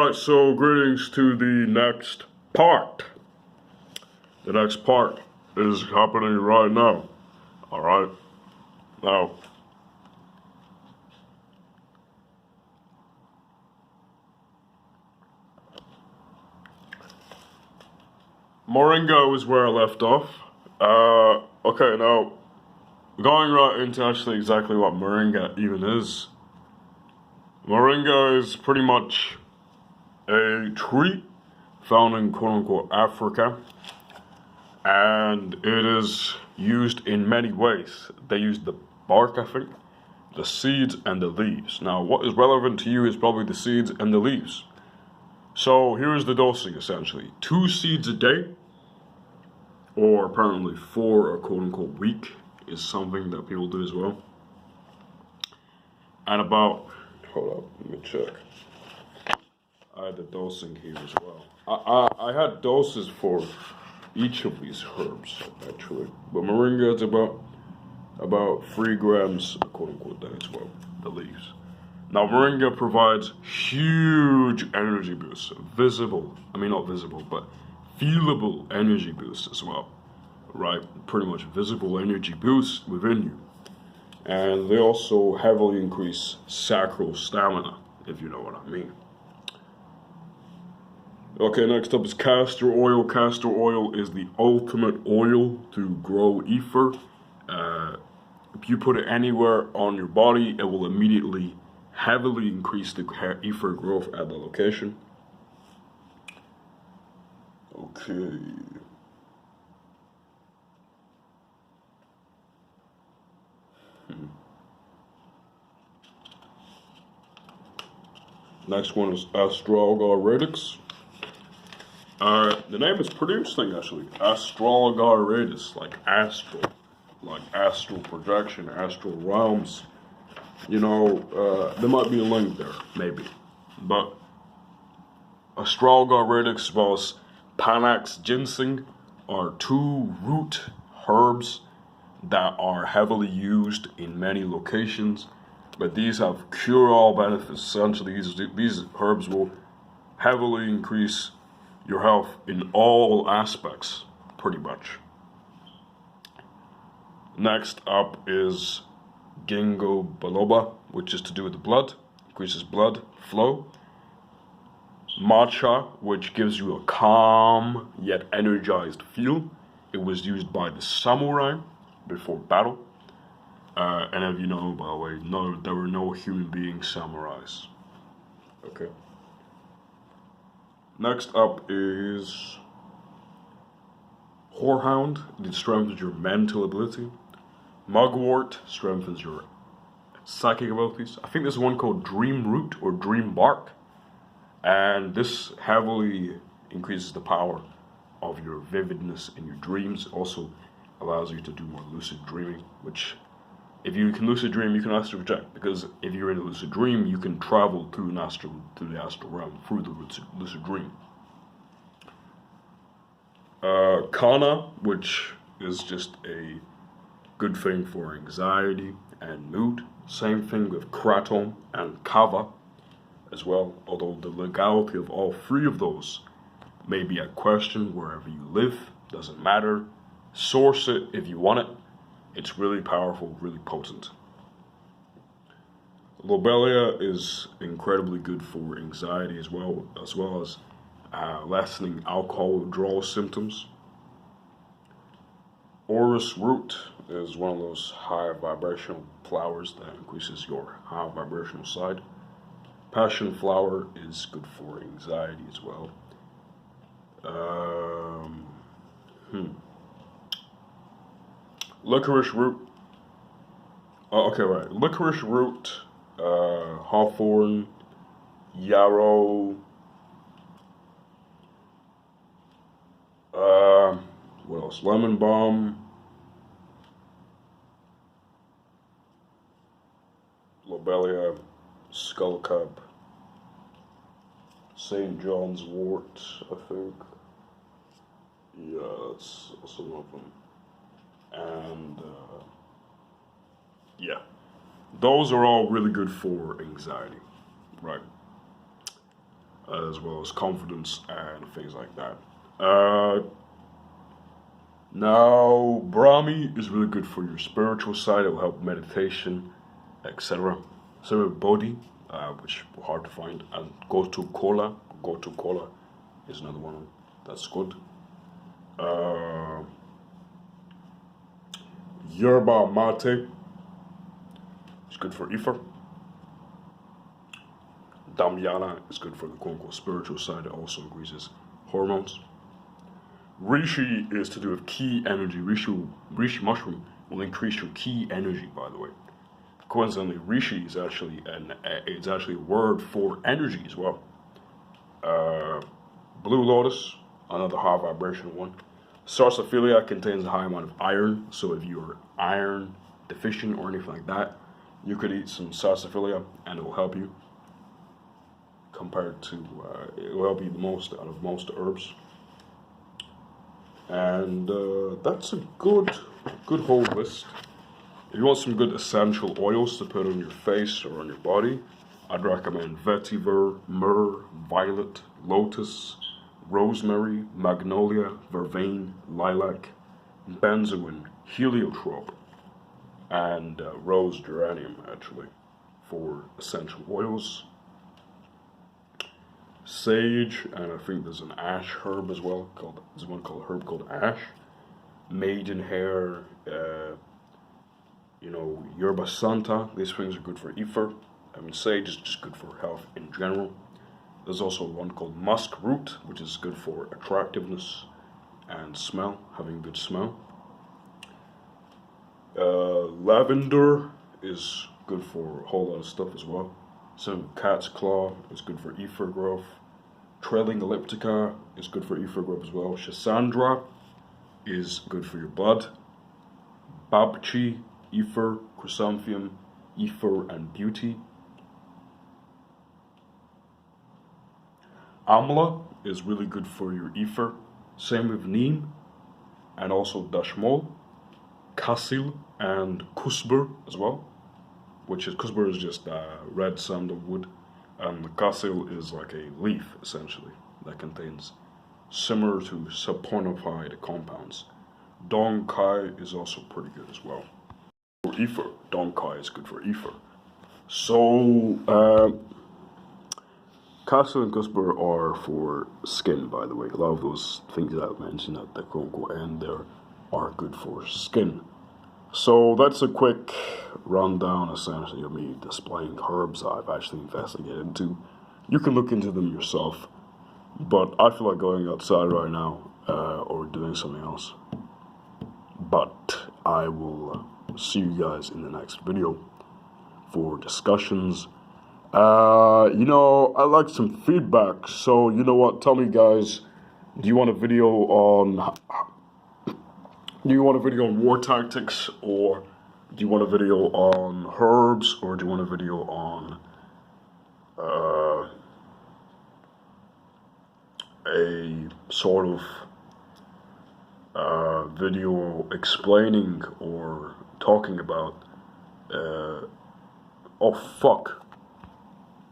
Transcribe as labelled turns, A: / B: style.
A: Alright, so greetings to the next part. The next part is happening right now. Alright? Now, Moringa is where I left off. Okay, now, going right into actually exactly what Moringa even is. Moringa is pretty much a tree found in quote unquote Africa, and it is used in many ways. They use the bark, I think, the seeds, and the leaves. Now, what is relevant to you is probably the seeds and the leaves. So, here's the dosing essentially 2 seeds a day, or apparently 4 a quote unquote week, is something that people do as well. And about, hold up, let me check. I had the dosing here as well. I had doses for each of these herbs actually, but moringa is about 3 grams, quote unquote, that as well. The leaves. Now moringa provides huge energy boosts, not visible, but feelable energy boosts as well. Right, pretty much visible energy boosts within you, and they also heavily increase sacral stamina, if you know what I mean. Okay, next up is castor oil. Castor oil is the ultimate oil to grow ether. If you put it anywhere on your body, it will immediately heavily increase the ether growth at the location. Okay. Next one is Astragalus. The name is pretty interesting actually. Astragalus, like astral projection, astral realms. You know, there might be a link there, maybe. But Astragalus as well as Panax ginseng are 2 root herbs that are heavily used in many locations, but these have cure-all benefits. Essentially, these herbs will heavily increase your health in all aspects, pretty much. Next up is ginkgo biloba, which is to do with the blood, increases blood flow. Matcha, which gives you a calm yet energized feel. It was used by the samurai before battle. And if you know, by the way, no, there were no human being samurais. Okay. Next up is Horehound. It strengthens your mental ability. Mugwort strengthens your psychic abilities. I think there's one called Dream Root or Dream Bark, and this heavily increases the power of your vividness in your dreams. Also allows you to do more lucid dreaming, which if you can lucid dream, you can astral project, because if you're in a lucid dream, you can travel through the astral realm through the lucid dream. Kana, which is just a good thing for anxiety and mood. Same thing with kratom and kava as well, although the legality of all 3 of those may be at question wherever you live. Doesn't matter. Source it if you want it. It's really powerful, really potent. Lobelia is incredibly good for anxiety as well as lessening alcohol withdrawal symptoms. Orris root is one of those high vibrational flowers that increases your high vibrational side. Passion flower is good for anxiety as well. Licorice root. Okay, right. Licorice root, hawthorn, yarrow. What else? Lemon balm. Lobelia, skullcap, St. John's wort, I think. Yeah, that's some of them. And yeah, those are all really good for anxiety, right? as well as confidence and things like that. Now, Brahmi is really good for your spiritual side. It will help meditation, etc. So Bodhi, which is hard to find, and Gotu Kola. Gotu Kola is another one that's good. Yerba Mate is good for ether. Dhamyana is good for the quote-unquote spiritual side. It also increases hormones. Reishi is to do with ki energy. Reishi mushroom will increase your ki energy, by the way. Coincidentally, Reishi is actually a word for energy as well. Blue Lotus, another high vibrational one. Sarsaparilla contains a high amount of iron, so if you're iron deficient or anything like that, you could eat some sarsaparilla and it will help you. Compared to, it will help you the most out of most herbs. And that's a good whole list. If you want some good essential oils to put on your face or on your body, I'd recommend vetiver, myrrh, violet, lotus, rosemary, magnolia, vervain, lilac, benzoin, heliotrope, and rose geranium, actually, for essential oils. Sage, and I think there's an ash herb as well. There's one herb called ash. Maidenhair, yerba santa. These things are good for ether. I mean, sage is just good for health in general. There's also one called musk root, which is good for attractiveness and smell, having good smell. Lavender is good for a whole lot of stuff as well. Some cat's claw is good for ether growth. Trailing elliptica is good for ether growth as well. Schisandra is good for your blood. Babchi, ether, chrysanthemum, ether, and beauty. Amla is really good for your ether. Same with neem, and also dashmol, kasil, and kusber as well. Kusber is just red sandalwood, and the kasil is like a leaf, essentially, that contains similar to saponified compounds. Dong Kai is also pretty good as well. For ether, Dong Kai is good for ether. So, Kasil and Kusber are for skin, by the way. A lot of those things that I've mentioned at the quote-unquote end there are good for skin. So that's a quick rundown, essentially, of me displaying herbs I've actually investigated into. You can look into them yourself, but I feel like going outside right now or doing something else. But I will see you guys in the next video for discussions. I'd like some feedback, so you know what, tell me guys, do you want a video on war tactics, or do you want a video on herbs, or do you want a video on a sort of video explaining or talking about oh fuck